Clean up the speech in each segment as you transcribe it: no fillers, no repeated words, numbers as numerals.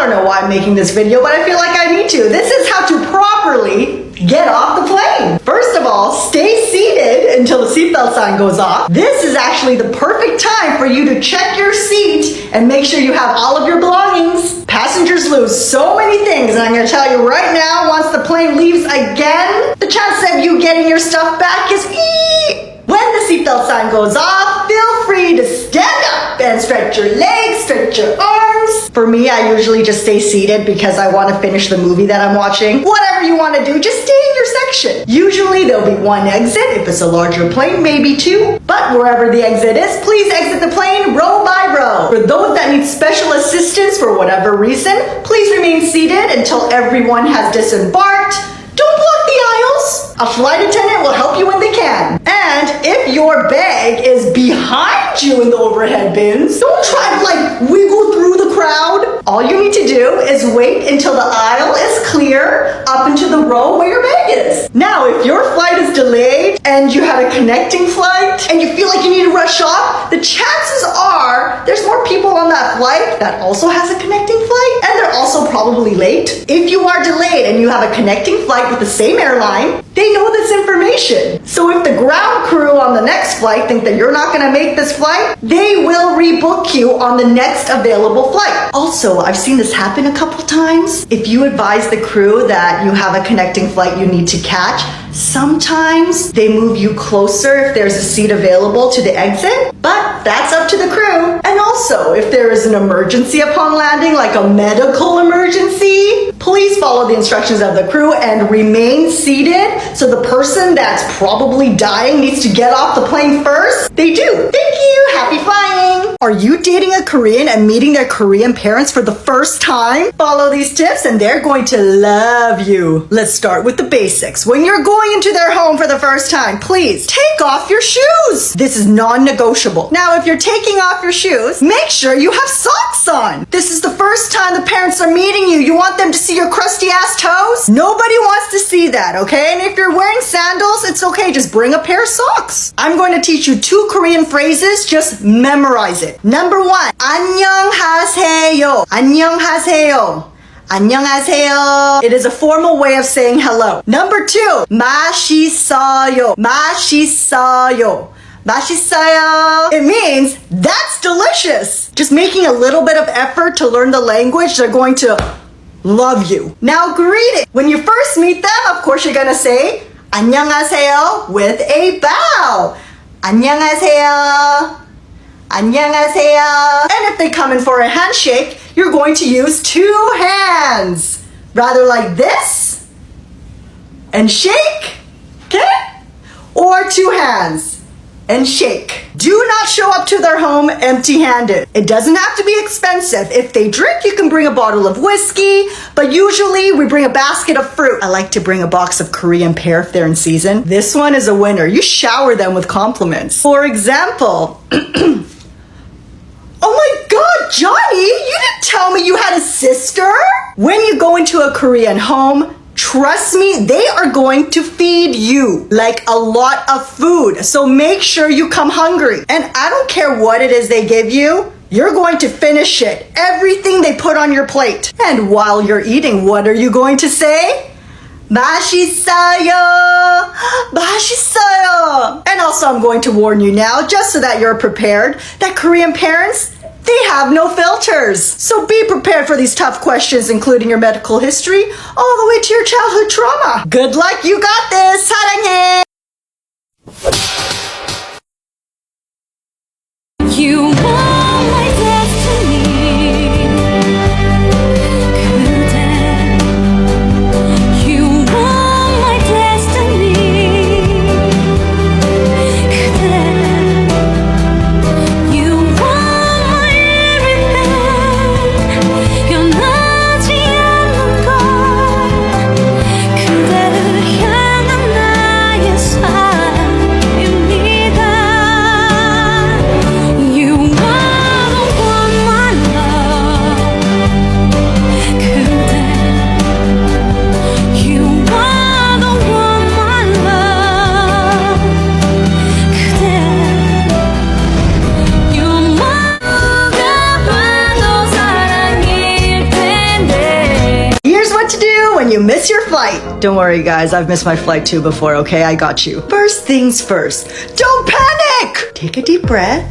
don't know why I'm making this video, but I feel like I need to. This is how to properly get off the plane. First of all, stay seated until the seatbelt sign goes off. This is actually the perfect time for you to check your seat and make sure you have all of your belongings. Passengers lose so many things, and I'm going to tell you right now, once the plane leaves again, the chance of you getting your stuff back is When the seatbelt sign goes off, feel free to stand up and stretch your legs, stretch your arms. For me, I usually just stay seated because I want to finish the movie that I'm watching. Whatever you want to do, just stay in your section. Usually there'll be one exit. If it's a larger plane, maybe two. But wherever the exit is, please exit the plane row by row. For those that need special assistance for whatever reason, please remain seated until everyone has disembarked. Don't block the aisles. A flight attendant will help you when they can. And if your bag is behind you in the overhead bins, don't try to wiggle through the crowd. All you need to do is wait until the aisle is clear up into the row where your bag is. Now, if your flight is delayed and you have a connecting flight and you feel like you need to rush off, the chances are there's more people on that flight that also has a connecting flight, and they're also probably late. If you are delayed and you have a connecting flight with the same airline, they know this information. So if the ground crew on the next flight think that you're not going to make this flight, they will rebook you on the next available flight. Also, I've seen this happen a couple times. If you advise the crew that you have a connecting flight you need to catch, sometimes they move you closer if there's a seat available to the exit, but that's up to the crew. And also, if there is an emergency upon landing, like a medical emergency, please follow the instructions of the crew and remain seated. So the person that's probably dying needs to get off the plane first. They do. Thank you. Happy flying. Are you dating a Korean and meeting their Korean parents for the first time? Follow these tips and they're going to love you. Let's start with the basics. When you're going into their home for the first time, please take off your shoes. This is non-negotiable. Now, if you're taking off your shoes, make sure you have socks on. This is the first time the parents are meeting you. You want them to see your crusty ass toes? Nobody wants to see that, okay? And if you're wearing sandals, it's okay. Just bring a pair of socks. I'm going to teach you 2 Korean phrases. Just memorize it. Number 1, 안녕하세요. 안녕하세요. 안녕하세요. It is a formal way of saying hello. Number 2, 맛있어요. 맛있어요. 맛있어요. It means that's delicious. Just making a little bit of effort to learn the language, they're going to love you. Now greeting. When you first meet them, of course you're gonna say 안녕하세요 with a bow. 안녕하세요. 안녕하세요. And if they come in for a handshake, you're going to use 2 hands. Rather like this and shake, okay? Or 2 hands and shake. Do not show up to their home empty-handed. It doesn't have to be expensive. If they drink, you can bring a bottle of whiskey, but usually we bring a basket of fruit. I like to bring a box of Korean pear if they're in season. This one is a winner. You shower them with compliments. For example, oh my God, Johnny, you didn't tell me you had a sister? When you go into a Korean home, trust me, they are going to feed you like a lot of food. So make sure you come hungry. And I don't care what it is they give you, you're going to finish it. Everything they put on your plate. And while you're eating, what are you going to say? 맛있어요. 맛있어요. And also I'm going to warn you now, just so that you're prepared, that Korean parents, they have no filters. So be prepared for these tough questions, including your medical history, all the way to your childhood trauma. Good luck, you got this. 사랑해. You are my destiny. You are my destiny. You are my everything. 변하지 않는 것. 그대를 향한 나의 사랑입니다. You are what to do when you miss your flight. Don't worry, guys. I've missed my flight too before, okay? I got you. First things first. Don't panic! Take a deep breath.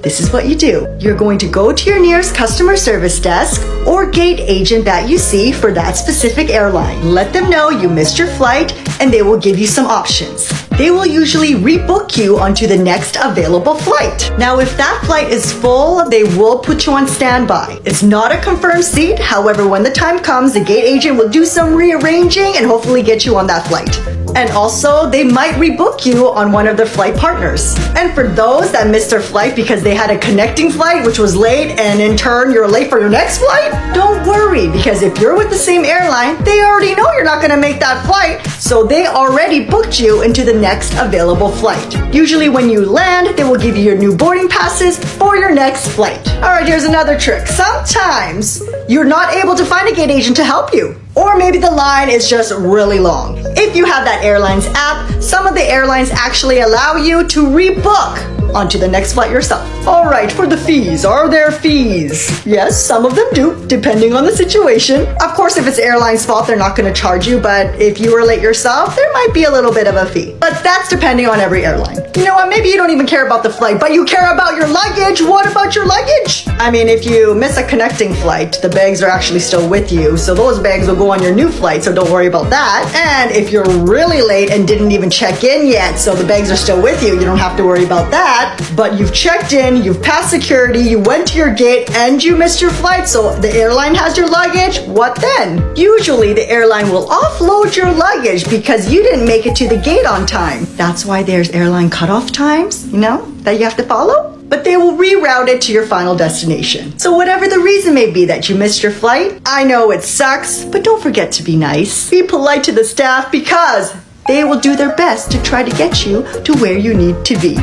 This is what you do. You're going to go to your nearest customer service desk or gate agent that you see for that specific airline. Let them know you missed your flight and they will give you some options. They will usually rebook you onto the next available flight. Now, if that flight is full, they will put you on standby. It's not a confirmed seat. However, when the time comes, the gate agent will do some rearranging and hopefully get you on that flight. And also, they might rebook you on one of their flight partners. And for those that missed their flight because they had a connecting flight which was late and in turn you're late for your next flight, don't worry, because if you're with the same airline, they already know you're not gonna make that flight, so they already booked you into the next available flight. Usually when you land, they will give you your new boarding passes for your next flight. All right, here's another trick. Sometimes you're not able to find a gate agent to help you. Or maybe the line is just really long. If you have that airline's app, some of the airlines actually allow you to rebook onto the next flight yourself. All right, for the fees, are there fees? Yes, some of them do, depending on the situation. Of course, if it's airline's fault, they're not gonna charge you, but if you were late yourself, there might be a little bit of a fee. But that's depending on every airline. You know what, maybe you don't even care about the flight, but you care about your luggage. What about your luggage? I mean, if you miss a connecting flight, the bags are actually still with you, so those bags will go on your new flight, so don't worry about that. And if you're really late and didn't even check in yet, so the bags are still with you, you don't have to worry about that. But you've checked in, you've passed security, you went to your gate, and you missed your flight, so the airline has your luggage. What then? Usually the airline will offload your luggage because you didn't make it to the gate on time. That's why there's airline cutoff times, you know, that you have to follow. But they will reroute it to your final destination. So whatever the reason may be that you missed your flight, I know it sucks, but don't forget to be nice. Be polite to the staff because they will do their best to try to get you to where you need to be.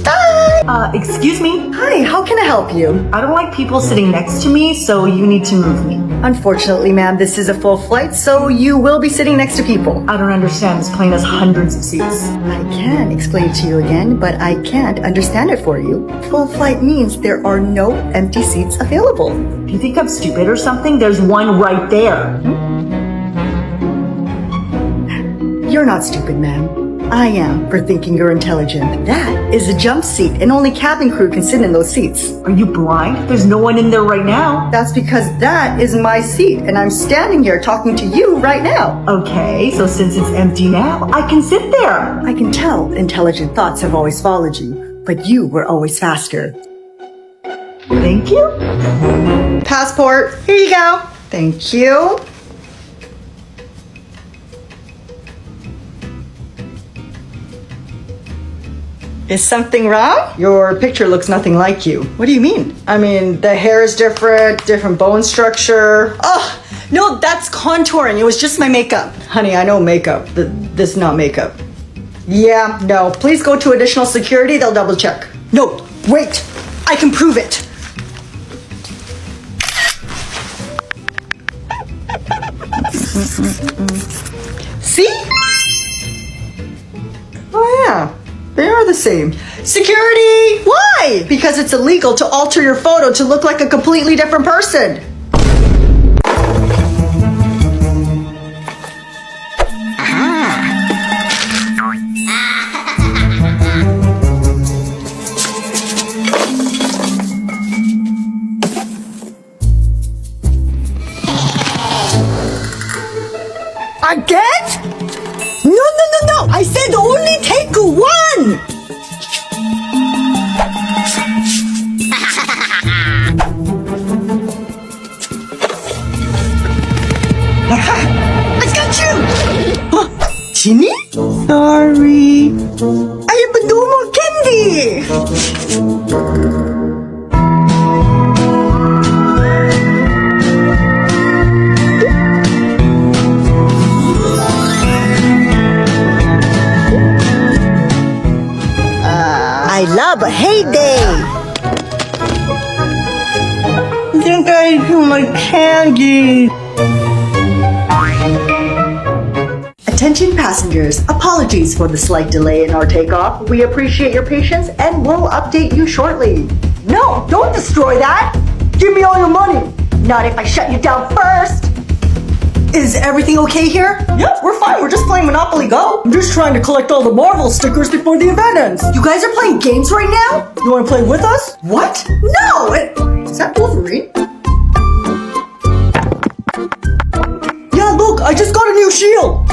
Bye! Excuse me? Hi, how can I help you? I don't like people sitting next to me, so you need to move me. Unfortunately, ma'am, this is a full flight, so you will be sitting next to people. I don't understand. This plane has hundreds of seats. I can explain it to you again, but I can't understand it for you. Full flight means there are no empty seats available. Do you think I'm stupid or something? There's one right there. You're not stupid, ma'am. I am for thinking you're intelligent. That is a jump seat, and only cabin crew can sit in those seats. Are you blind? There's no one in there right now. That's because that is my seat, and I'm standing here talking to you right now. Okay, so since it's empty now, I can sit there. I can tell intelligent thoughts have always followed you, but you were always faster. Thank you. Passport, here you go. Thank you. Is something wrong? Your picture looks nothing like you. What do you mean? I mean, the hair is different bone structure. Oh, no, that's contouring. It was just my makeup. Honey, I know makeup. This is not makeup. Yeah, no. Please go to additional security. They'll double check. No, wait. I can prove it. See? Oh, yeah. They are the same. Security! Why? Because it's illegal to alter your photo to look like a completely different person. Again? No. I said only take one. I got you. Huh? Ginny? Sorry. Ayaw ba mo candy? I love a heyday. I think I do my candy. Attention passengers, apologies for the slight delay in our takeoff. We appreciate your patience and we'll update you shortly. No, don't destroy that. Give me all your money. Not if I shut you down first. Is everything okay here? Yep, we're fine. We're just playing Monopoly Go. I'm just trying to collect all the Marvel stickers before the event ends. You guys are playing games right now? You want to play with us? What? No! Is that Wolverine? Yeah, look, I just got a new shield.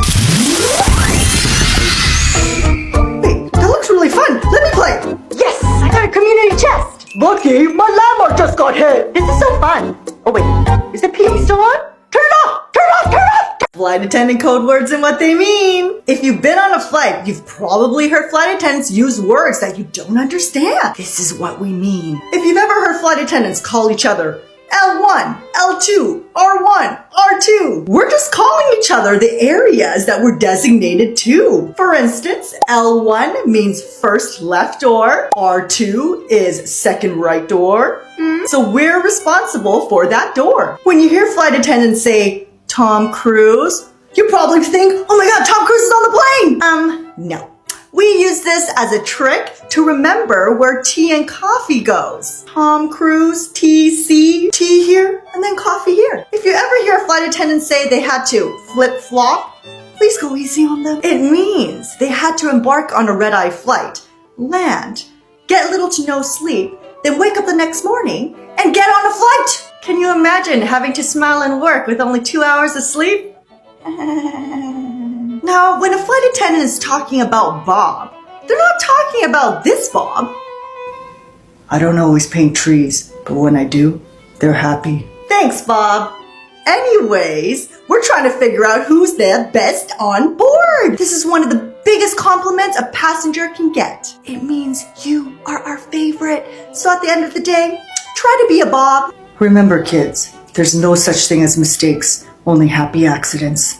Wait, that looks really fun. Let me play. Yes, I got a community chest. Lucky, my landmark just got hit. This is so fun. Oh wait, is the PV still on? Turn it off! Turn it off! Turn it off! Flight attendant code words and what they mean. If you've been on a flight, you've probably heard flight attendants use words that you don't understand. This is what we mean. If you've ever heard flight attendants call each other L1, L2, R1, R2, we're just calling each other the areas that we're designated to. For instance, L1 means first left door, R2 is second right door. So we're responsible for that door. When you hear flight attendants say, Tom Cruise, you probably think, oh my God, Tom Cruise is on the plane. No. We use this as a trick to remember where tea and coffee goes. Tom Cruise, TC, tea here, and then coffee here. If you ever hear a flight attendant say they had to flip-flop, please go easy on them. It means they had to embark on a red-eye flight, land, get little to no sleep, then wake up the next morning and get on a flight. Can you imagine having to smile and work with only 2 hours of sleep? Now, when a flight attendant is talking about Bob, they're not talking about this Bob. I don't always paint trees, but when I do, they're happy. Thanks, Bob. Anyways, we're trying to figure out who's the best on board. This is one of the biggest compliments a passenger can get. It means you are our favorite. So at the end of the day, try to be a Bob. Remember, kids, there's no such thing as mistakes, only happy accidents.